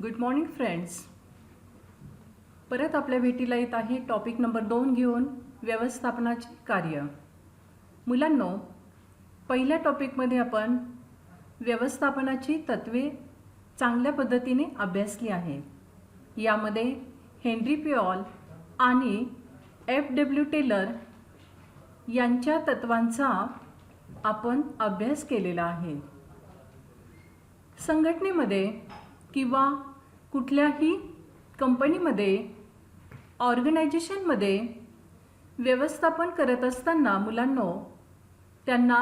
Good morning friends. परत आपल्या भेटीला येत आहे टॉपिक नंबर 2 घेऊन व्यवस्थापनाचे कार्य. मुलांनो, पहिल्या टॉपिकमध्ये आपण व्यवस्थापनाची तत्त्वे चांगल्या पद्धतीने अभ्यासली आहे. यामध्ये हेनरी पिऑल आणि F.W. टेलर यांच्या तत्त्वांचा आपण अभ्यास केलेला आहे. संघटनेमध्ये किंवा कुठल्याही कंपनीमध्ये ऑर्गनायझेशनमध्ये व्यवस्थापन करत असताना मुलांनो, त्यांना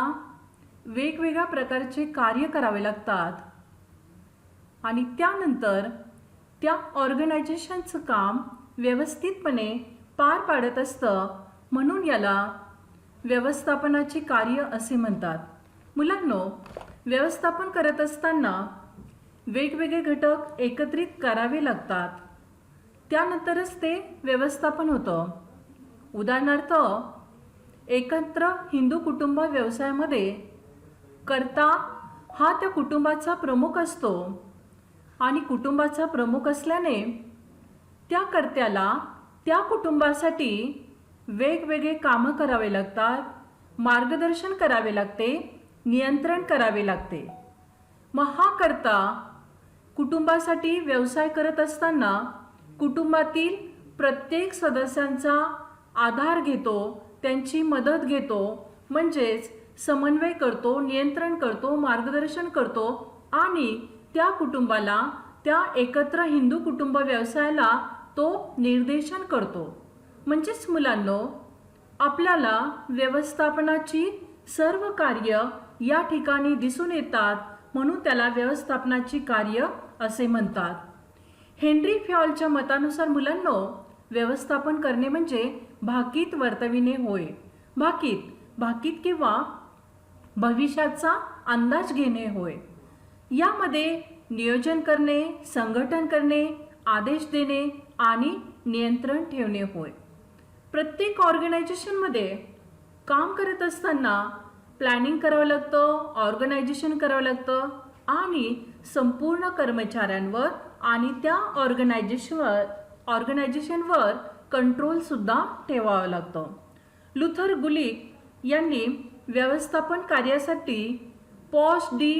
वेगवेगळ्या प्रकारचे कार्य करावे लागतात आणि त्यानंतर त्या ऑर्गनायझेशनचं काम व्यवस्थितपणे पार पाडत असतं, म्हणून याला व्यवस्थापनाचे कार्य असे म्हणतात. मुलांनो, व्यवस्थापन करत असताना वेगवेगळे घटक एकत्रित करावे लागतात, त्यानंतरच ते व्यवस्थापन होतं. उदाहरणार्थ, एकत्र हिंदू कुटुंब व्यवसायामध्ये कर्ता हा त्या कुटुंबाचा प्रमुख असतो आणि कुटुंबाचा प्रमुख असल्याने त्या कर्त्याला त्या कुटुंबासाठी वेगवेगळे कामं करावे लागतात, मार्गदर्शन करावे लागते, नियंत्रण करावे लागते. मग हा कर्ता कुटुंबासाठी व्यवसाय करत असताना कुटुंबातील प्रत्येक सदस्यांचा आधार घेतो, त्यांची मदत घेतो, म्हणजेच समन्वय करतो, नियंत्रण करतो, मार्गदर्शन करतो आणि त्या कुटुंबाला, त्या एकत्र हिंदू कुटुंब व्यवसायाला तो निर्देशन करतो. म्हणजेच मुलांनो, आपल्याला व्यवस्थापनाची सर्व कार्य या ठिकाणी दिसून येतात, म्हणून त्याला व्यवस्थापनाची कार्य असे म्हणतात. हेनरी पिऑलच्या मतानुसार मुलांनो, व्यवस्थापन करणे म्हणजे भाकीत वर्तविणे होय. भाकीत किंवा भविष्याचा अंदाज घेणे होय. यामध्ये नियोजन करणे, संघटन करणे, आदेश देणे आणि नियंत्रण ठेवणे होय. प्रत्येक ऑर्गनायझेशनमध्ये काम करत असताना प्लॅनिंग करावं लागतं, ऑर्गनायझेशन करावं लागतं आणि संपूर्ण कर्मचाऱ्यांवर आणि त्या ऑर्गनायझेशनवर कंट्रोलसुद्धा ठेवावं लागतं. लुथर गुलिक यांनी व्यवस्थापन कार्यासाठी पॉश डी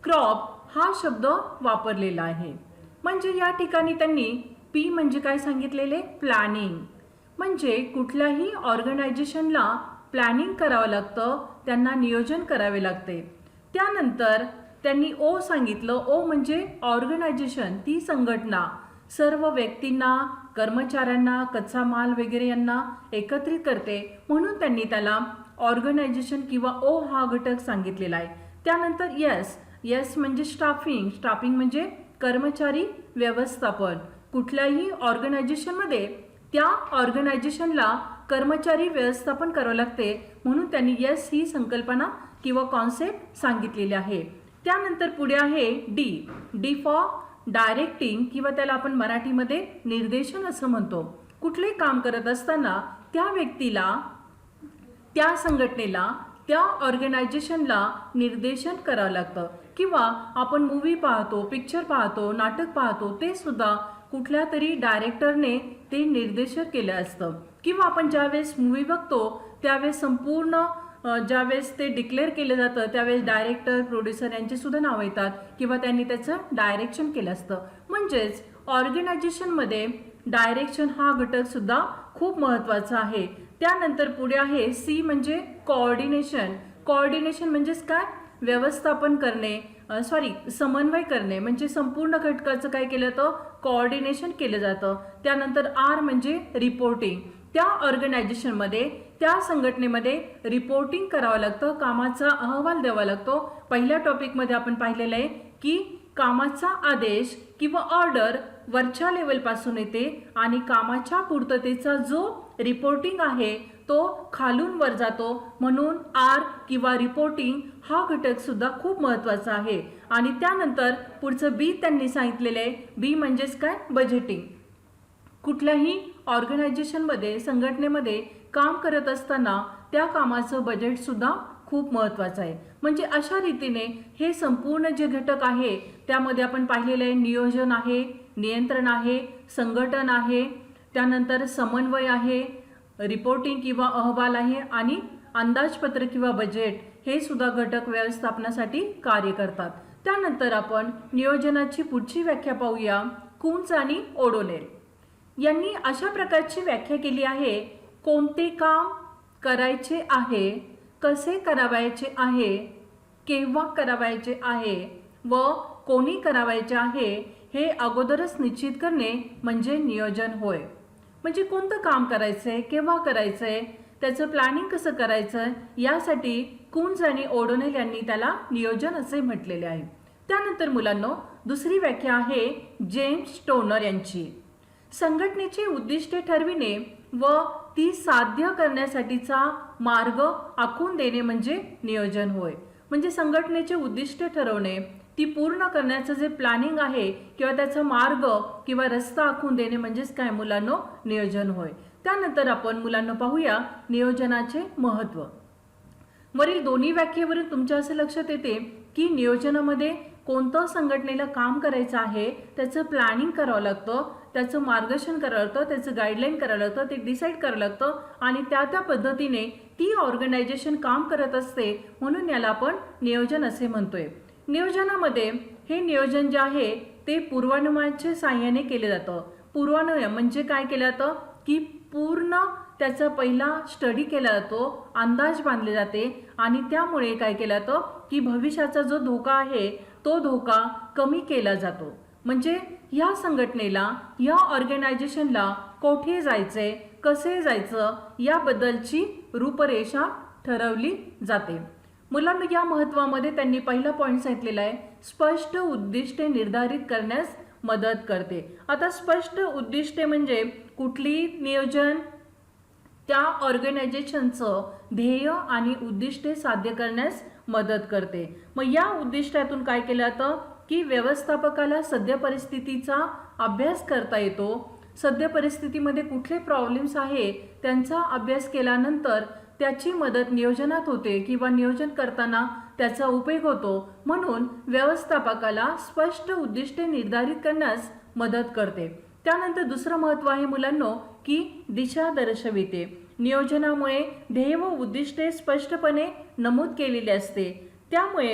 क्रॉप हा शब्द वापरलेला आहे. म्हणजे या ठिकाणी त्यांनी पी म्हणजे काय सांगितलेले, प्लॅनिंग. म्हणजे कुठल्याही ऑर्गनायझेशनला प्लॅनिंग करावं लागतं, त्यांना नियोजन करावे लागते. त्यानंतर त्यांनी ओ सांगितलं. ओ म्हणजे ऑर्गनायझेशन, ती संघटना सर्व व्यक्तींना, कर्मचाऱ्यांना, कच्चा माल वगैरे यांना एकत्रित करते, म्हणून त्यांनी त्याला ऑर्गनायझेशन किंवा ओ हा घटक सांगितलेला आहे. त्यानंतर यस म्हणजे स्टाफिंग म्हणजे कर्मचारी व्यवस्थापन. कुठल्याही ऑर्गनायझेशनमध्ये त्या ऑर्गनायझेशनला कर्मचारी व्यवस्थापन करावे लागते, म्हणून त्यांनी यस ही संकल्पना किंवा कॉन्सेप्ट सांगितलेली आहे. त्यानंतर पुढे आहे डी फॉर डायरेक्टिंग किंवा त्याला आपण मराठीमध्ये निर्देशन असं म्हणतो. कुठले काम करत असताना त्या व्यक्तीला, त्या संघटनेला, त्या ऑर्गनायझेशनला निर्देशन करावं लागतं. किंवा आपण मूवी पाहतो, पिक्चर पाहतो, नाटक पाहतो, ते सुद्धा कुठल्या तरी डायरेक्टरने ते निर्देशन केलं असतं. किंवा आपण ज्यावेळेस मूवी बघतो त्यावेळेस संपूर्ण ज्यावेळेस ते डिक्लेअर केलं जातं त्यावेळेस डायरेक्टर, प्रोड्युसर यांची सुद्धा नावं येतात किंवा त्यांनी त्याचं डायरेक्शन केलं असतं. म्हणजेच ऑर्गनायझेशनमध्ये डायरेक्शन हा घटक सुद्धा खूप महत्त्वाचा आहे. त्यानंतर पुढे आहे सी म्हणजे कोऑर्डिनेशन म्हणजेच काय, व्यवस्थापन करणे, समन्वय करणे. म्हणजे संपूर्ण घटकाचं काय केलं जातं, कोऑर्डिनेशन केलं जातं. त्यानंतर आर म्हणजे रिपोर्टिंग. त्या ऑर्गनायझेशनमध्ये, त्या संघटनेमध्ये रिपोर्टिंग करावं लागतं, कामाचा अहवाल द्यावा लागतो. पहिल्या टॉपिकमध्ये आपण पाहिलेलं आहे की कामाचा आदेश किंवा ऑर्डर वरच्या लेवलपासून येते आणि कामाच्या पूर्ततेचा जो रिपोर्टिंग आहे तो खालून वर जातो, म्हणून आर किंवा रिपोर्टिंग हा घटक सुद्धा खूप महत्त्वाचा आहे. आणि त्यानंतर पुढचं बी त्यांनी सांगितलेलं आहे. बी म्हणजेच काय, बजेटिंग. कुठल्याही ऑर्गनायझेशनमध्ये, संघटनेमध्ये काम करत असताना त्या कामाचं बजेटसुद्धा खूप महत्त्वाचं आहे. म्हणजे अशा रीतीने हे संपूर्ण जे घटक आहे त्यामध्ये आपण पाहिलेलं आहे, नियोजन आहे, नियंत्रण आहे, संघटन आहे, त्यानंतर समन्वय आहे, रिपोर्टिंग किंवा अहवाल आहे आणि अंदाजपत्र किंवा बजेट हे सुद्धा घटक व्यवस्थापनासाठी कार्य करतात. त्यानंतर आपण नियोजनाची पुढची व्याख्या पाहूया. कुंज आणि ओडोनेल यांनी अशा प्रकारची व्याख्या केली आहे. कोणते काम करायचे आहे, कसे करावायचे आहे, केव्हा करावायचे आहे व कोणी करावायचे आहे हे अगोदरच निश्चित करणे म्हणजे नियोजन होय. म्हणजे कोणतं काम करायचं आहे, केव्हा करायचं आहे, त्याचं प्लॅनिंग कसं करायचं यासाठी कुंज आणि ओडोनेल यांनी त्याला नियोजन असे म्हटलेले आहे. त्यानंतर मुलांनो दुसरी व्याख्या आहे जेम्स टोनर यांची. संघटनेची उद्दिष्टे ठरविणे व ती साध्य करण्यासाठीचा मार्ग आखून देणे म्हणजे नियोजन होय. म्हणजे संघटनेचे उद्दिष्टे ठरवणे, ती पूर्ण करण्याचं जे प्लॅनिंग आहे किंवा त्याचा मार्ग किंवा रस्ता आखून देणे म्हणजेच काय मुलांनो नियोजन होय. त्यानंतर आपण मुलांना पाहूया नियोजनाचे महत्त्व. वरील दोन्ही व्याख्येवरून तुमच्या असं लक्षात येते की नियोजनामध्ये कोणतं संघटनेला काम करायचं आहे त्याचं प्लॅनिंग करावं लागतं, त्याचं मार्गदर्शन करावं लागतं, त्याचं गाईडलाईन करावं लागतं, ते डिसाईड करावं लागतं आणि त्या पद्धतीने ती ऑर्गनायझेशन काम करत असते. म्हणून याला आपण नियोजन असे म्हणतोय. नियोजनामध्ये हे नियोजन जे आहे ते पूर्वानुमानाच्या साहाय्याने केले जातं. पूर्वानुमान म्हणजे काय केलं जातं की पूर्ण त्याचा पहिला स्टडी केला जातो, अंदाज बांधले जाते आणि त्यामुळे काय केलं जातं की भविष्याचा जो धोका आहे तो धोका कमी केला जातो. म्हणजे या संघटनेला, या ऑर्गनायझेशनला कोठे जायचंय, कसे जायचं याबद्दलची रूपरेषा ठरवली जाते. मुलांना या महत्त्वामध्ये त्यांनी पहिला पॉईंट सांगितलेला आहे, स्पष्ट उद्दिष्टे निर्धारित करण्यास मदत करते. आता स्पष्ट उद्दिष्टे म्हणजे कुठली नियोजन त्या ऑर्गनायझेशनचं ध्येय आणि उद्दिष्टे साध्य करण्यास मदत करते. मग या उद्दिष्टातून काय केलं जातं की व्यवस्थापकाला सद्य परिस्थितीचा अभ्यास करता येतो. सद्य परिस्थितीमध्ये कुठले प्रॉब्लेम्स आहे त्यांचा अभ्यास केल्यानंतर त्याची मदत नियोजनात होते किंवा नियोजन करताना त्याचा उपयोग होतो. म्हणून व्यवस्थापकाला स्पष्ट उद्दिष्टे निर्धारित करण्यास मदत करते. त्यानंतर दुसरं महत्त्व आहे मुलांनो की दिशा दर्शविते. नियोजनामुळे ध्येय व उद्दिष्टे स्पष्टपणे नमूद केलेली असते. त्यामुळे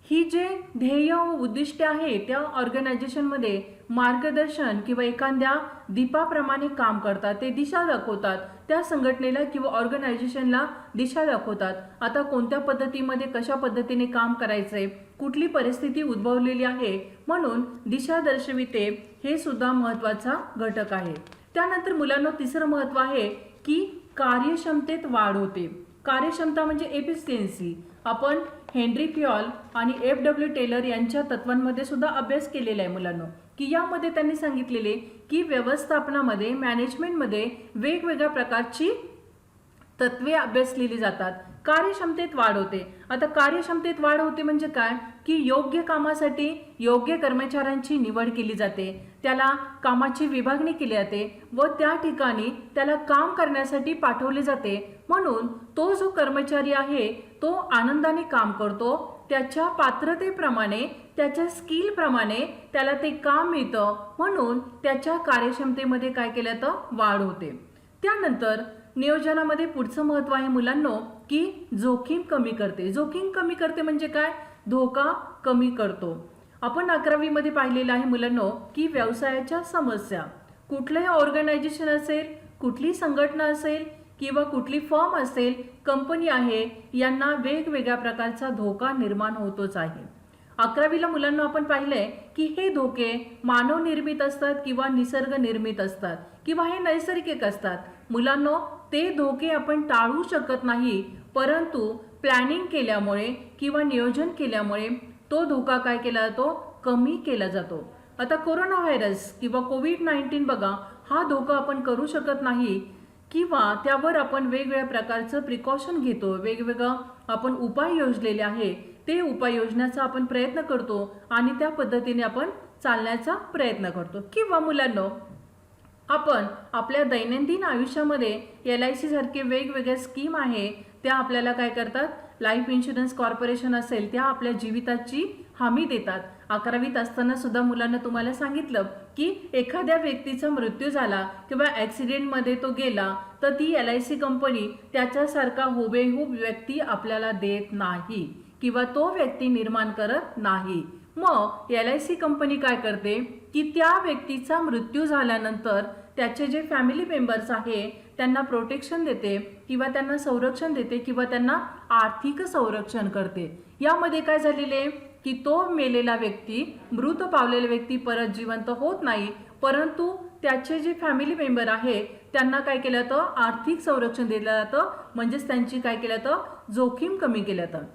ही जे ध्येय व उद्दिष्टे आहे त्या ऑर्गनायझेशनमध्ये मार्गदर्शन किंवा एखाद्या दीपाप्रमाणे काम करतात. ते दिशा दाखवतात, त्या संघटनेला किंवा ऑर्गनायझेशनला दिशा दाखवतात. आता कोणत्या पद्धतीमध्ये कशा पद्धतीने काम करायचंय, कुठली परिस्थिती उद्भवलेली आहे म्हणून दिशा दर्शविते हे सुद्धा महत्त्वाचा घटक आहे. त्यानंतर मुलांना तिसरं महत्त्व आहे की कार्यक्षमतेत वाढ होते. कार्यक्षमता म्हणजे एफिशियन्सी. आपण हेनरी फ्युएल आणि F.W. टेलर यांच्या तत्वांमध्ये सुद्धा अभ्यास केलेला आहे मुलांनो की यामध्ये त्यांनी सांगितलेले की व्यवस्थापनामध्ये, मॅनेजमेंटमध्ये वेगवेगळ्या प्रकारची तत्वे अभ्यासलेली जातात. कार्यक्षमतेत वाढ होते. आता कार्यक्षमतेत वाढ होते म्हणजे काय की योग्य कामासाठी योग्य कर्मचाऱ्यांची निवड केली जाते, त्याला कामाची विभागणी केली जाते व त्या ठिकाणी त्याला काम करण्यासाठी पाठवले जाते. म्हणून तो जो कर्मचारी आहे तो आनंदाने काम करतो. त्याच्या पात्रतेप्रमाणे, त्याच्या स्किलप्रमाणे त्याला ते काम मिळतं. म्हणून त्याच्या कार्यक्षमतेमध्ये काय केलं तर वाढ होते. त्यानंतर नियोजनामध्ये पुढचं महत्त्व आहे मुलांनो की जोखीम कमी करते. जोखीम कमी करते म्हणजे काय, धोका कमी करतो. आपण 11वी मध्ये पाहिलेलं आहे मुलांनो की व्यवसायाच्या समस्या, कुठलंही ऑर्गनायझेशन असेल, कुठली संघटना असेल किंवा कुठली फर्म असेल, कंपनी आहे, यांना वेगवेगळ्या प्रकारचा धोका निर्माण होतोच आहे. 11वीला मुलांना आपण पाहिलंय की हे धोके मानव निर्मित असतात किंवा निसर्ग निर्मित असतात किंवा हे नैसर्गिक असतात. मुलांनो ते धोके आपण टाळू शकत नाही, परंतु प्लॅनिंग केल्यामुळे किंवा नियोजन केल्यामुळे तो धोका काय केला जातो, कमी केला जातो. आता कोरोना व्हायरस किंवा कोविड-19 बघा, हा धोका आपण करू शकत नाही किंवा त्यावर आपण वेगवेगळ्या प्रकारचं प्रिकॉशन घेतो, वेगवेगळं आपण उपाय योजलेले आहे, ते उपाय योजण्याचा आपण प्रयत्न करतो आणि त्या पद्धतीने आपण चालण्याचा प्रयत्न करतो. किंवा मुलांनो आपण आपल्या दैनंदिन आयुष्यामध्ये LIC सारखे वेगवेगळ्या स्कीम आहे त्या आपल्याला काय करतात, लाईफ इन्शुरन्स कॉर्पोरेशन असेल त्या आपल्या जीविताची हमी देतात. 11वीत असताना सुद्धा मुलांना तुम्हाला सांगितलं की एखाद्या व्यक्तीचा मृत्यू झाला किंवा ॲक्सिडेंटमध्ये तो गेला तर ती LIC कंपनी त्याच्यासारखा हुबेहूब व्यक्ती आपल्याला देत नाही किंवा तो व्यक्ती निर्माण करत नाही. मग LIC कंपनी काय करते की त्या व्यक्तीचा मृत्यू झाल्यानंतर त्याचे जे फॅमिली मेंबर्स आहे त्यांना प्रोटेक्शन देते किंवा त्यांना संरक्षण देते किंवा त्यांना आर्थिक संरक्षण करते. यामध्ये काय झालेले की तो मेलेला व्यक्ती, मृत पावलेला व्यक्ती परत जिवंत होत नाही, परंतु त्याचे जे फॅमिली मेंबर आहे त्यांना काय केलं जातं, आर्थिक संरक्षण दिलं जातं. म्हणजेच त्यांची काय केलं जातं, जोखीम कमी केलं जातं.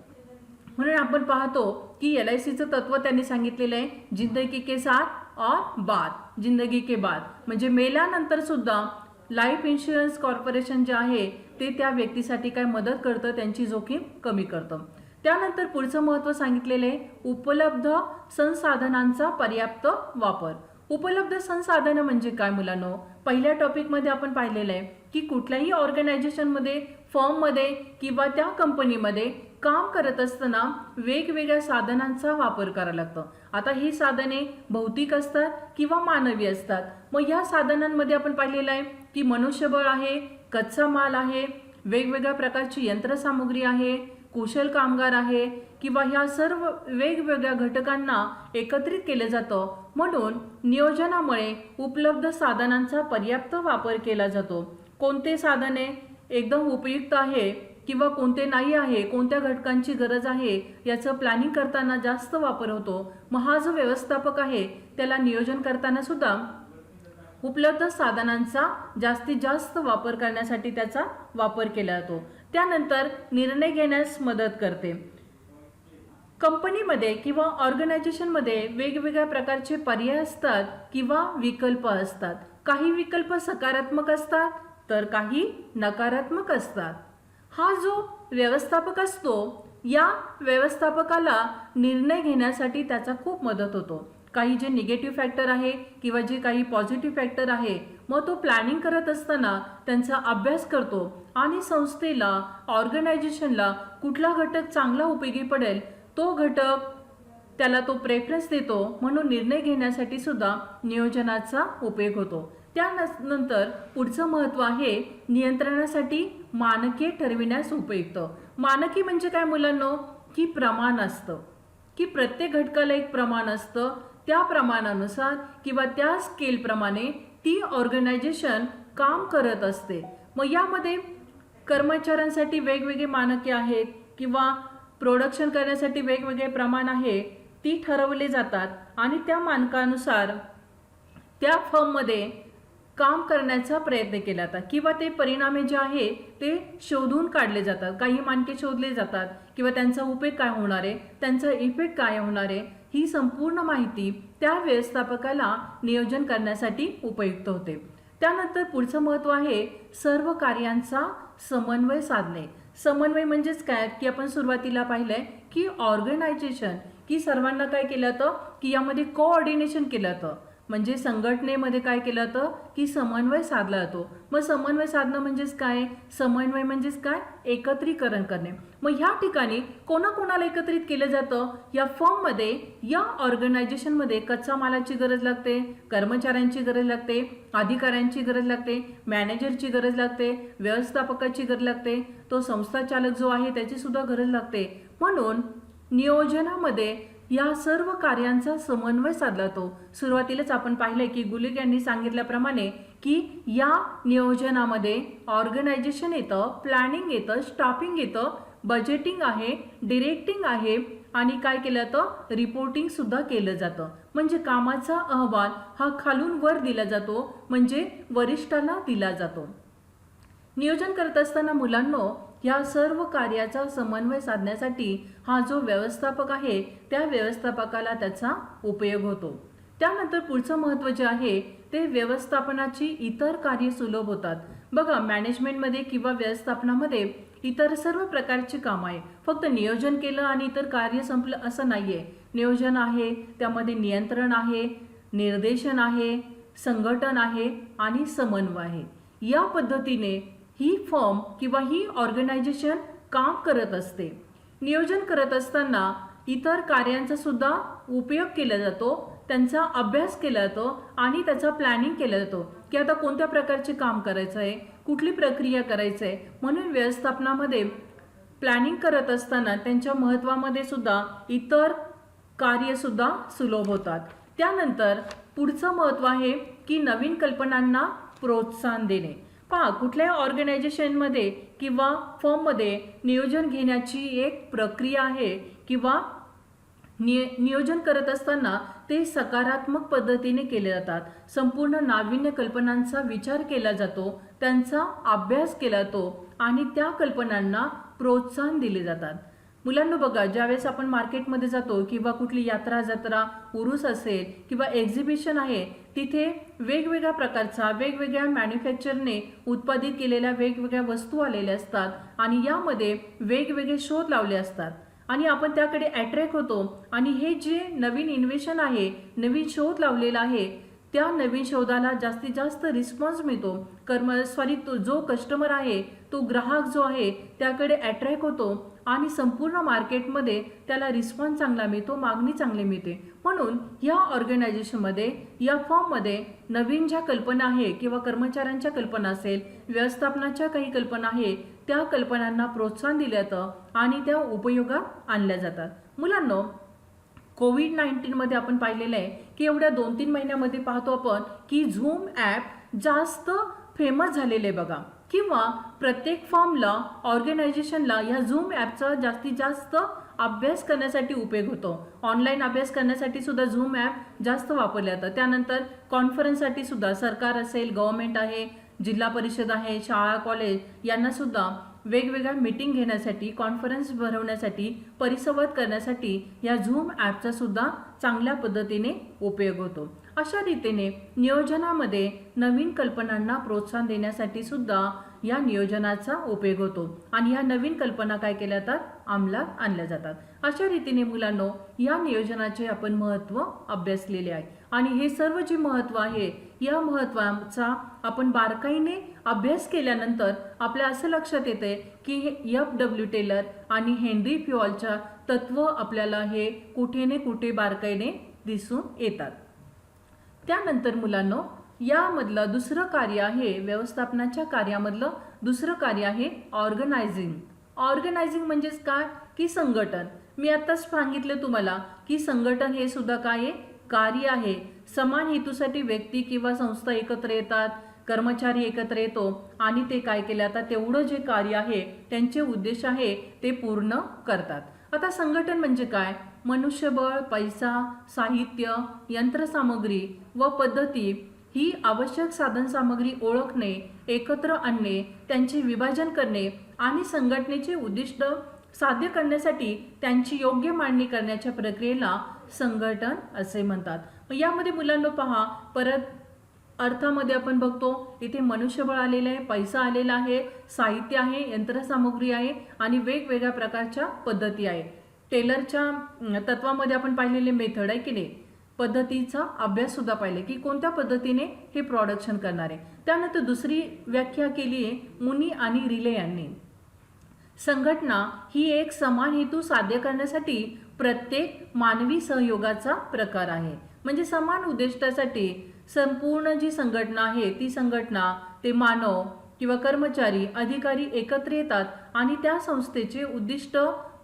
म्हणून आपण पाहतो की LICचं तत्व त्यांनी सांगितलेलं आहे, जिंदगी के साथ और बाद, जिंदगी के बाद, म्हणजे मेल्यानंतर सुद्धा लाईफ इन्शुरन्स कॉर्पोरेशन जे आहे ते त्या व्यक्तीसाठी काय मदत करतं, त्यांची जोखीम कमी करतं. त्यानंतर पुढचं महत्त्व सांगितलेलं आहे, उपलब्ध संसाधनांचा पर्याप्त वापर. उपलब्ध संसाधनं म्हणजे काय मुलांनो, पहिल्या टॉपिकमध्ये आपण पाहिलेलं आहे की कुठल्याही ऑर्गनायझेशनमध्ये, फर्ममध्ये किंवा त्या कंपनीमध्ये काम करत असताना वेगवेगळ्या साधनांचा वापर करावा लागतो. आता ही साधने भौतिक असतात किंवा मानवी असतात. मग या साधनांमध्ये आपण पाहिलेलं आहे की मनुष्यबळ आहे, कच्चा माल आहे, वेगवेगळ्या प्रकारची यंत्रसामुग्री आहे, कुशल कामगार आहे किंवा ह्या सर्व वेगवेगळ्या घटकांना एकत्रित केलं जातं. म्हणून नियोजनामुळे उपलब्ध साधनांचा पर्याप्त वापर केला जातो. कोणते साधने एकदम उपयुक्त आहे किंवा कोणते नाही आहे, कोणत्या घटकांची गरज आहे याचं प्लॅनिंग करताना जास्त वापर होतो. मग हा जो व्यवस्थापक आहे त्याला नियोजन करताना सुद्धा उपलब्ध साधनांचा जास्तीत जास्त वापर करण्यासाठी त्याचा वापर केला जातो. त्यानंतर निर्णय घेण्यास मदत करते. कंपनीमध्ये किंवा ऑर्गनायझेशनमध्ये वेगवेगळ्या प्रकारचे पर्याय असतात किंवा विकल्प असतात. काही विकल्प सकारात्मक असतात तर काही नकारात्मक असतात. हा जो व्यवस्थापक असतो या व्यवस्थापकाला निर्णय घेण्यासाठी त्याचा खूप मदत होतो. काही जे निगेटिव्ह फॅक्टर आहे किंवा जे काही पॉझिटिव्ह फॅक्टर आहे मग तो प्लॅनिंग करत असताना त्यांचा अभ्यास करतो आणि संस्थेला, ऑर्गनायझेशनला कुठला घटक चांगला उपयोगी पडेल तो घटक त्याला तो प्रेफरन्स देतो. म्हणून निर्णय घेण्यासाठी सुद्धा नियोजनाचा उपयोग होतो. त्यानंतर पुढचं महत्त्व आहे नियंत्रणासाठी मानके ठरविण्यास उपयुक्त. मानके म्हणजे काय मुलांनो, की प्रमाण असतं की प्रत्येक घटकाला एक प्रमाण असतं. त्या प्रमाणानुसार किंवा त्या स्केलप्रमाणे ती ऑर्गनायझेशन काम करत असते. मग यामध्ये कर्मचाऱ्यांसाठी वेगवेगळे मानके आहेत किंवा प्रोडक्शन करण्यासाठी वेगवेगळे प्रमाण आहे, ती ठरवले जातात आणि त्या मानकानुसार त्या फर्ममध्ये काम करण्याचा प्रयत्न केला जातात किंवा ते परिणामे जे आहे ते शोधून काढले जातात. काही मानके शोधले जातात किंवा त्यांचा उपयोग काय होणार आहे, त्यांचा इफेक्ट काय होणार आहे, ही संपूर्ण माहिती त्या व्यवस्थापकाला नियोजन करण्यासाठी उपयुक्त होते. त्यानंतर पुढचं महत्त्व आहे सर्व कार्यांचा समन्वय साधणे. समन्वय म्हणजेच काय की आपण सुरुवातीला पाहिलंय की ऑर्गनायझेशन की सर्वांना काय केलं जातं की यामध्ये कोऑर्डिनेशन केलं जातं. म्हणजे संघटनेमध्ये काय केलं जातं की समन्वय साधला जातो. मग समन्वय साधणं म्हणजेच काय, समन्वय म्हणजेच काय, एकत्रीकरण करणे. मग ह्या ठिकाणी कोणाकोणाला एकत्रित केलं जातं, या फर्ममध्ये, या ऑर्गनायझेशनमध्ये कच्चा मालाची गरज लागते, कर्मचाऱ्यांची गरज लागते, अधिकाऱ्यांची गरज लागते, मॅनेजरची गरज लागते, व्यवस्थापकाची गरज लागते, तो संस्था चालक जो आहे त्याची सुद्धा गरज लागते. म्हणून नियोजनामध्ये या सर्व कार्यांचा समन्वय साधला जातो. सुरुवातीलाच आपण पाहिलं की गुलिक यांनी सांगितल्याप्रमाणे की या नियोजनामध्ये ऑर्गनायझेशन येतं, प्लॅनिंग येतं, स्टाफिंग येतं, बजेटिंग आहे, डिरेक्टिंग आहे आणि काय केलं जातं, रिपोर्टिंग सुद्धा केलं जातं. म्हणजे कामाचा अहवाल हा खालून वर दिला जातो, म्हणजे वरिष्ठांना दिला जातो. नियोजन करत असताना मुलांनो या सर्व कार्याचा समन्वय साधण्यासाठी हा जो व्यवस्थापक आहे त्या व्यवस्थापकाला त्याचा उपयोग होतो. त्यानंतर पुढचं महत्त्व जे आहे ते व्यवस्थापनाची इतर कार्ये सुलभ होतात. बघा, मॅनेजमेंटमध्ये किंवा व्यवस्थापनामध्ये इतर सर्व प्रकारची कामं आहे. फक्त नियोजन केलं आणि इतर कार्य संपलं असं नाही आहे. नियोजन आहे, त्यामध्ये नियंत्रण आहे, निर्देशन आहे, संघटन आहे आणि समन्वय आहे. या पद्धतीने ही फर्म किंवा ही ऑर्गनायझेशन काम करत असते. नियोजन करत असताना इतर कार्यांचा सुद्धा उपयोग केला जातो, त्यांचा अभ्यास केला जातो आणि त्याचा प्लॅनिंग केला जातो की आता कोणत्या प्रकारचे काम करायचं आहे, कुठली प्रक्रिया करायचं आहे. म्हणून व्यवस्थापनामध्ये प्लॅनिंग करत असताना त्यांच्या महत्त्वामध्ये सुद्धा इतर कार्यसुद्धा सुलभ होतात. त्यानंतर पुढचं महत्त्व आहे की नवीन कल्पनांना प्रोत्साहन देणे. पहा, कुठल्याही ऑर्गनायझेशनमध्ये किंवा फर्ममध्ये नियोजन घेण्याची एक प्रक्रिया आहे किंवा नियोजन करत असताना ते सकारात्मक पद्धतीने केले जातात. संपूर्ण नाविन्य कल्पनांचा विचार केला जातो, त्यांचा अभ्यास केला जातो आणि त्या कल्पनांना प्रोत्साहन दिले जातात. मुलांना बघा, ज्यावेळेस आपण मार्केटमध्ये जातो किंवा कुठली यात्रा जत्रा उरूस असेल किंवा एक्झिबिशन आहे, तिथे वेगवेगळ्या प्रकारचा वेगवेगळ्या मॅन्युफॅक्चरने उत्पादित केलेल्या वेगवेगळ्या वस्तू आलेल्या असतात आणि यामध्ये वेगवेगळे शोध लावले असतात आणि आपण त्याकडे अट्रॅक्ट होतो आणि हे जे नवीन इन्व्हेशन आहे, नवीन शोध लावलेला आहे, त्या नवीन शोधाला जास्तीत जास्त रिस्पॉन्स मिळतो. जो कस्टमर आहे, तो ग्राहक जो आहे त्याकडे अट्रॅक्ट होतो आणि संपूर्ण मार्केटमध्ये त्याला रिस्पॉन्स चांगला मिळतो, मागणी चांगली मिळते. म्हणून या ऑर्गनायझेशनमध्ये, या फर्ममध्ये नवीन ज्या कल्पना आहे किंवा कर्मचाऱ्यांच्या कल्पना असेल, व्यवस्थापनाच्या काही कल्पना आहे, त्या कल्पनांना प्रोत्साहन दिलं जातं आणि त्या उपयोगात आणल्या जातात. मुलांनो, कोविड-19मध्ये आपण पाहिलेलं आहे की एवढ्या 2-3 महिन्यामध्ये पाहतो आपण की झूम ॲप जास्त फेमस झालेले बघा, किंवा प्रत्येक फॉर्मला, ऑर्गनायझेशनला या झूम ॲपचा जास्तीत जास्त अभ्यास करण्यासाठी उपयोग होतो. ऑनलाईन अभ्यास करण्यासाठी सुद्धा झूम ॲप जास्त वापरले जातं. त्यानंतर कॉन्फरन्ससाठी सुद्धा सरकार असेल, गव्हर्नमेंट आहे, जिल्हा परिषद आहे, शाळा कॉलेज यांना सुद्धा वेगवेगळ्या मीटिंग घेण्यासाठी, कॉन्फरन्स भरवण्यासाठी, परिसंवाद करण्यासाठी या झूम ॲपचा सुद्धा चांगल्या पद्धतीने उपयोग होतो. अशा रीतीने नियोजनामध्ये नवीन कल्पनांना प्रोत्साहन देण्यासाठी सुद्धा या नियोजनाचा उपयोग होतो आणि या नवीन कल्पना काय केल्या जातात, अंमलात आणल्या जातात. अशा रीतीने मुलांनो, या नियोजनाचे आपण महत्त्व अभ्यासलेले आहे आणि हे सर्व जे महत्त्व आहे, या महत्त्वाचा आपण बारकाईने अभ्यास केल्यानंतर आपल्या असं लक्षात येते की F.W. टेलर आणि हेनरी फ्युअलच्या तत्व आपल्याला हे कुठे न कुठे बारकाईने दिसून येतात. त्यानंतर मुलांनो, यामधलं दुसरं कार्य आहे, व्यवस्थापनाच्या कार्यामधलं दुसरं कार्य आहे ऑर्गनायझिंग. ऑर्गनायझिंग म्हणजेच काय की संघटन. मी आत्ताच सांगितलं तुम्हाला की संघटन हे सुद्धा काय आहे, कार्य आहे. समान हेतूसाठी व्यक्ती किंवा संस्था एकत्र येतात, कर्मचारी एकत्र येतो आणि ते काय केले जातात, तेवढं जे कार्य आहे, त्यांचे उद्देश आहे ते पूर्ण करतात. आता संघटन म्हणजे काय, मनुष्यबळ, पैसा, साहित्य, यंत्रसामग्री व पद्धती ही आवश्यक साधनसामग्री ओळखणे, एकत्र आणणे, त्यांचे विभाजन करणे आणि संघटनेचे उद्दिष्ट साध्य करण्यासाठी त्यांची योग्य मांडणी करण्याच्या प्रक्रियेला संघटन असे म्हणतात. यामध्ये मुलांना पहा, परत अर्थामध्ये आपण बघतो इथे मनुष्यबळ आलेलं आहे, पैसा आलेला आहे, साहित्य आहे, यंत्रसामुग्री आहे आणि वेगवेगळ्या प्रकारच्या पद्धती आहे. टेलरच्या तत्वामध्ये आपण पाहिलेले मेथड आहे की नाही, पद्धतीचा अभ्यास सुद्धा पाहिले की कोणत्या पद्धतीने हे प्रोडक्शन करणार आहे. त्यानंतर दुसरी व्याख्या केली आहे मुनी आणि रिले यांनी. संघटना ही एक समान हेतू साध्य करण्यासाठी प्रत्येक मानवी सहयोगाचा प्रकार आहे. म्हणजे समान उद्दिष्टासाठी संपूर्ण जी संघटना आहे, ती संघटना, ते मानव किंवा कर्मचारी, अधिकारी एकत्र येतात आणि त्या संस्थेचे उद्दिष्ट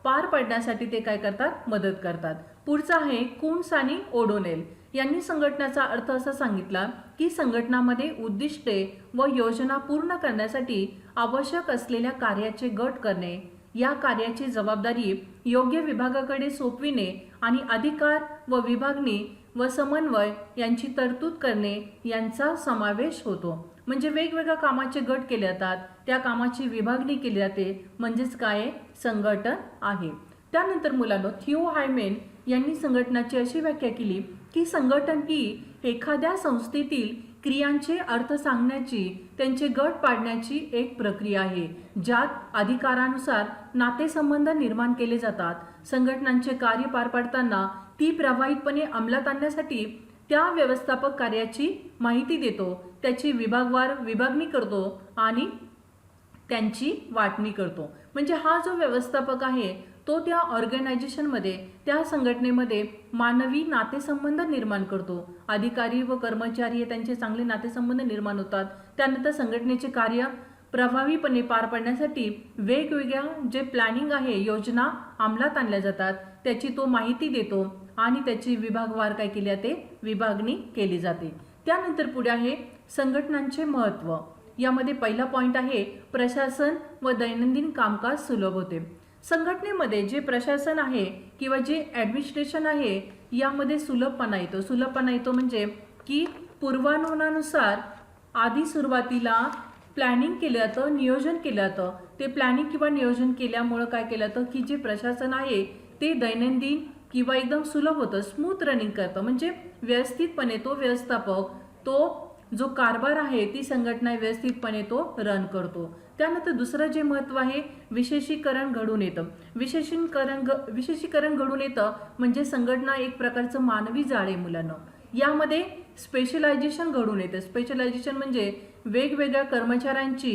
पार पाडण्यासाठी ते काय करतात, मदत करतात. पुढचा आहे कुन्स आणि ओडोनेल यांनी संघटनाचा अर्थ असा सांगितला की संघटनामध्ये उद्दिष्टे व योजना पूर्ण करण्यासाठी आवश्यक असलेल्या कार्याचे गट करणे, या कार्याची जबाबदारी योग्य विभागाकडे सोपविणे आणि अधिकार व विभागणी व समन्वय यांची तरतूद करणे यांचा समावेश होतो. म्हणजे वेगवेगळ्या कामाचे गट केले जातात, त्या कामाची विभागणी केली जाते, म्हणजेच काय, संघटन आहे. त्यानंतर मुलांनो, थियो हायमेन यांनी संघटनाची अशी व्याख्या केली की संघटन ही एखाद्या संस्थेतील क्रियांचे अर्थ सांगण्याची, त्यांचे गट पाडण्याची एक प्रक्रिया आहे, ज्यात अधिकारानुसार नातेसंबंध निर्माण केले जातात. संघटनांचे कार्य पार पाडताना ती प्रभावीपणे अंमलात आणण्यासाठी त्या व्यवस्थापक कार्याची माहिती देतो, त्याची विभागवार विभागणी करतो आणि त्यांची वाटणी करतो. म्हणजे हा जो व्यवस्थापक आहे तो त्या ऑर्गनायझेशनमध्ये, त्या संघटनेमध्ये मानवी नातेसंबंध निर्माण करतो. अधिकारी व कर्मचारी हे त्यांचे चांगले नातेसंबंध निर्माण होतात. त्यानंतर संघटनेचे कार्य प्रभावीपणे पार पाडण्यासाठी वेगवेगळ्या जे प्लॅनिंग आहे, योजना अंमलात आणल्या जातात, त्याची तो माहिती देतो आणि त्याची विभागवार काय केली जाते, विभागणी केली जाते. त्यानंतर पुढे आहे संघटनांचे महत्त्व. यामध्ये पहिला पॉईंट आहे प्रशासन व दैनंदिन कामकाज सुलभ होते. संघटनेमध्ये जे प्रशासन आहे किंवा जे ॲडमिनिस्ट्रेशन आहे यामध्ये सुलभपणा येतो. सुलभपणा येतो म्हणजे की पूर्वानुमानानुसार आधी सुरुवातीला प्लॅनिंग केलं जातं, नियोजन केलं जातं. ते प्लॅनिंग किंवा नियोजन केल्यामुळं काय केलं जातं की जे प्रशासन आहे ते दैनंदिन किंवा एकदम सुलभ होतं, स्मूथ रनिंग करतं. म्हणजे व्यवस्थितपणे तो व्यवस्थापक, तो जो कारभार आहे, ती संघटना व्यवस्थितपणे तो रन करतो. त्यानंतर दुसरं जे महत्त्व आहे विशेषीकरण घडून येतं. विशेषीकरण घडून येतं म्हणजे संघटना एक प्रकारचं मानवी जाळ आहे मुलांना. यामध्ये स्पेशलायझेशन घडून येतं. स्पेशलायझेशन म्हणजे वेगवेगळ्या कर्मचाऱ्यांची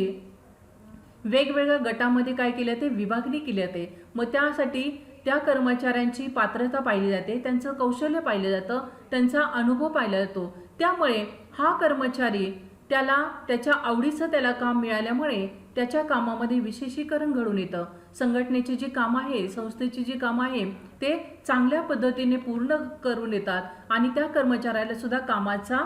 वेगवेगळ्या गटामध्ये काय केलं जाते, विभागणी केली जाते. मग त्यासाठी त्या कर्मचाऱ्यांची पात्रता पाहिली जाते, त्यांचं कौशल्य पाहिलं जातं, त्यांचा अनुभव पाहिला जातो. त्यामुळे हा कर्मचारी त्याला त्याच्या आवडीचं त्याला काम मिळाल्यामुळे त्याच्या कामामध्ये विशेषीकरण घडून येतं. संघटनेची जी कामं आहे, संस्थेची जी कामं आहे ते चांगल्या पद्धतीने पूर्ण करून येतात आणि त्या कर्मचाऱ्याला सुद्धा कामाचा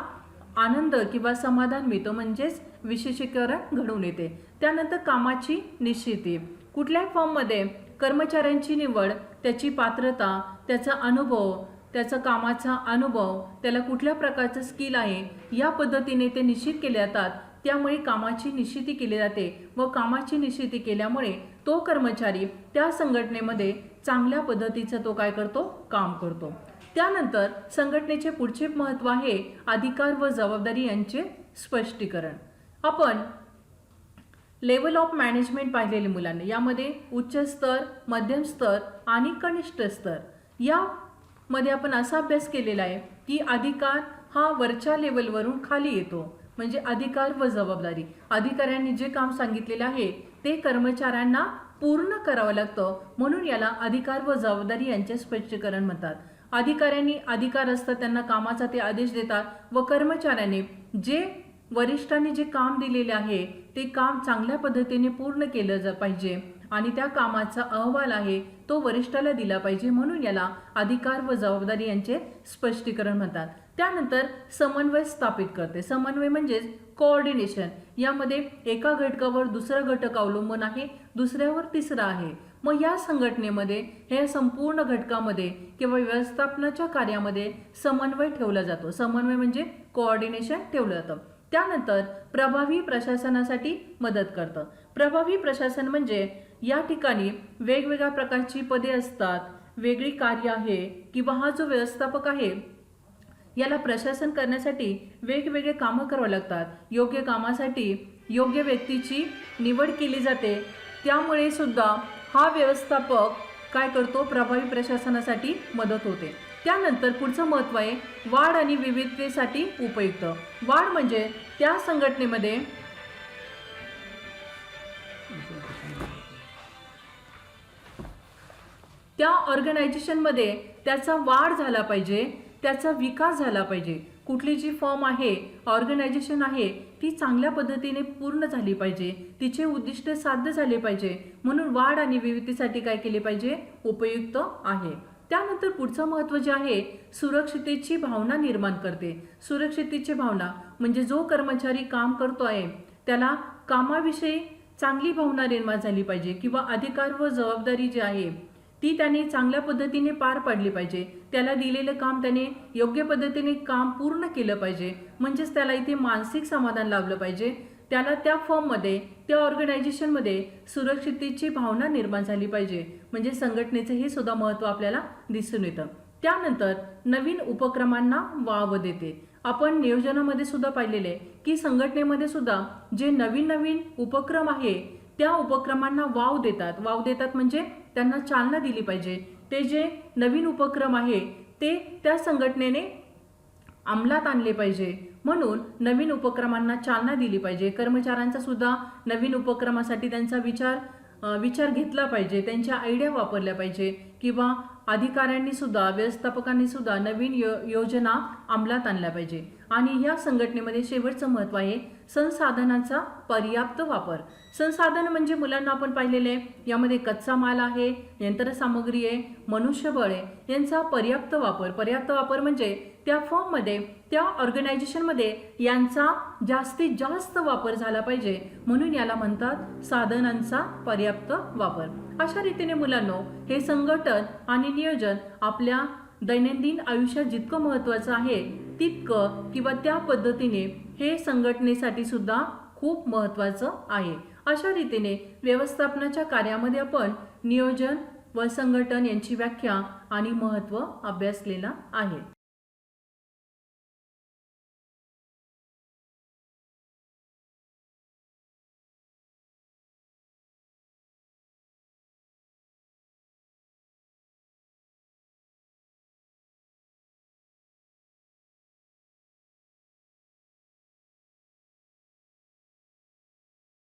आनंद किंवा समाधान मिळतं, म्हणजेच विशेषीकरण घडून येते. त्यानंतर कामाची निश्चिती. कुठल्याही फॉर्ममध्ये कर्मचाऱ्यांची निवड, त्याची पात्रता, त्याचा अनुभव, त्याचा कामाचा अनुभव, त्याला कुठल्या प्रकारचं स्किल आहे या पद्धतीने ते निश्चित केले जातात. त्यामुळे कामाची निश्चिती केली जाते व कामाची निश्चिती केल्यामुळे तो कर्मचारी त्या संघटनेमध्ये चांगल्या पद्धतीचं तो काय करतो, काम करतो. त्यानंतर संघटनेचे पुढचे महत्त्व आहे अधिकार व जबाबदारी यांचे स्पष्टीकरण. आपण लेवल ऑफ मॅनेजमेंट पाहिलेले मुलांना. यामध्ये उच्च स्तर, मध्यम स्तर आणि कनिष्ठ स्तर यामध्ये आपण असा अभ्यास केलेला आहे की अधिकार हा वरच्या लेवलवरून खाली येतो. म्हणजे अधिकार व जबाबदारी. अधिकाऱ्यांनी जे काम सांगितलेले आहे ते कर्मचाऱ्यांना पूर्ण करावं लागतं, म्हणून याला अधिकार व जबाबदारी यांचे स्पष्टीकरण म्हणतात. अधिकाऱ्यांनी अधिकार असतात, त्यांना कामाचा ते आदेश देतात व कर्मचाऱ्यांनी जे वरिष्ठांनी जे काम दिलेले आहे ते काम चांगल्या पद्धतीने पूर्ण केलं पाहिजे आणि त्या कामाचा अहवाल आहे तो वरिष्ठाला दिला पाहिजे, म्हणून याला अधिकार व जबाबदारी यांचे स्पष्टीकरण म्हणतात. त्यानंतर समन्वय स्थापित करते. समन्वय म्हणजेच कोऑर्डिनेशन. यामध्ये एका घटकावर दुसरा घटक अवलंबून आहे, दुसऱ्यावर तिसरा आहे. मग या संघटनेमध्ये हे संपूर्ण घटकामध्ये किंवा व्यवस्थापनाच्या कार्यामध्ये समन्वय ठेवला जातो. समन्वय म्हणजे कोऑर्डिनेशन ठेवलं जातं. त्यानंतर प्रभावी प्रशासनासाठी मदत करतं. प्रभावी प्रशासन म्हणजे या ठिकाणी वेगवेगळ्या प्रकारची पदे असतात, वेगळी कार्य आहे किंवा हा जो व्यवस्थापक आहे याला प्रशासन करण्यासाठी वेगवेगळे कामं करावं लागतात. योग्य कामासाठी योग्य व्यक्तीची निवड केली जाते. त्यामुळे सुद्धा हा व्यवस्थापक काय करतो, प्रभावी प्रशासनासाठी मदत होते. त्यानंतर पुढचं महत्त्व आहे वाढ आणि विविधतेसाठी उपयुक्त. वाढ म्हणजे त्या संघटनेमध्ये त्या ऑर्गनायझेशनमध्ये त्याचा वाढ झाला पाहिजे, त्याचा विकास झाला पाहिजे. कुठली जी फॉर्म आहे, ऑर्गनायझेशन आहे ती चांगल्या पद्धतीने पूर्ण झाली पाहिजे, तिचे उद्दिष्ट साध्य झाले पाहिजे, म्हणून वाढ आणि विविधतेसाठी काय केले पाहिजे, उपयुक्त आहे. त्यानंतर पुढचं महत्त्व जे आहे सुरक्षिततेची भावना निर्माण करते. सुरक्षिततेची भावना म्हणजे जो कर्मचारी काम करतो आहे त्याला कामाविषयी चांगली भावना निर्माण झाली पाहिजे किंवा अधिकार व जबाबदारी जी आहे ती त्याने चांगल्या पद्धतीने पार पाडली पाहिजे. त्याला दिलेलं काम त्याने योग्य पद्धतीने काम पूर्ण केलं पाहिजे, म्हणजेच त्याला इथे मानसिक समाधान लाभलं पाहिजे. त्याला त्या फॉर्ममध्ये, त्या ऑर्गनायझेशनमध्ये सुरक्षिततेची भावना निर्माण झाली पाहिजे. म्हणजे संघटनेचं हे सुद्धा महत्त्व आपल्याला दिसून येतं. त्यानंतर नवीन उपक्रमांना वाव देते. आपण नियोजनामध्ये सुद्धा पाहिलेले की संघटनेमध्ये सुद्धा जे नवीन नवीन उपक्रम आहे त्या उपक्रमांना वाव देतात. वाव देतात म्हणजे त्यांना चालना दिली पाहिजे. ते जे नवीन उपक्रम आहे ते त्या संघटनेने अंमलात आणले पाहिजे, म्हणून नवीन उपक्रमांना चालना दिली पाहिजे. कर्मचाऱ्यांचा सुद्धा नवीन उपक्रमासाठी त्यांचा विचार विचार घेतला पाहिजे, त्यांच्या आयडिया वापरल्या पाहिजे किंवा अधिकाऱ्यांनी सुद्धा व्यवस्थापकांनी सुद्धा नवीन योजना अंमलात आणल्या पाहिजे. आणि या संघटनेमध्ये शेवटचं महत्त्व आहे संसाधनांचा पर्याप्त वापर. संसाधन म्हणजे मुलांना आपण पाहिलेले आहे, यामध्ये कच्चा माल आहे, यंत्रसामग्री आहे, मनुष्यबळ आहे, यांचा पर्याप्त वापर म्हणजे त्या फर्ममध्ये त्या ऑर्गनायझेशनमध्ये यांचा जास्तीत जास्त वापर झाला पाहिजे, म्हणून याला म्हणतात साधनांचा पर्याप्त वापर. अशा रीतीने मुलांनो हे संघटन आणि नियोजन आपल्या दैनंदिन आयुष्यात जितकं महत्त्वाचं आहे तितकं किंवा त्या पद्धतीने हे संघटनेसाठी सुद्धा खूप महत्त्वाचं आहे. अशा रीतीने व्यवस्थापनाच्या कार्यामध्ये आपण नियोजन व संघटन यांची व्याख्या आणि महत्त्व अभ्यासलेला आहे.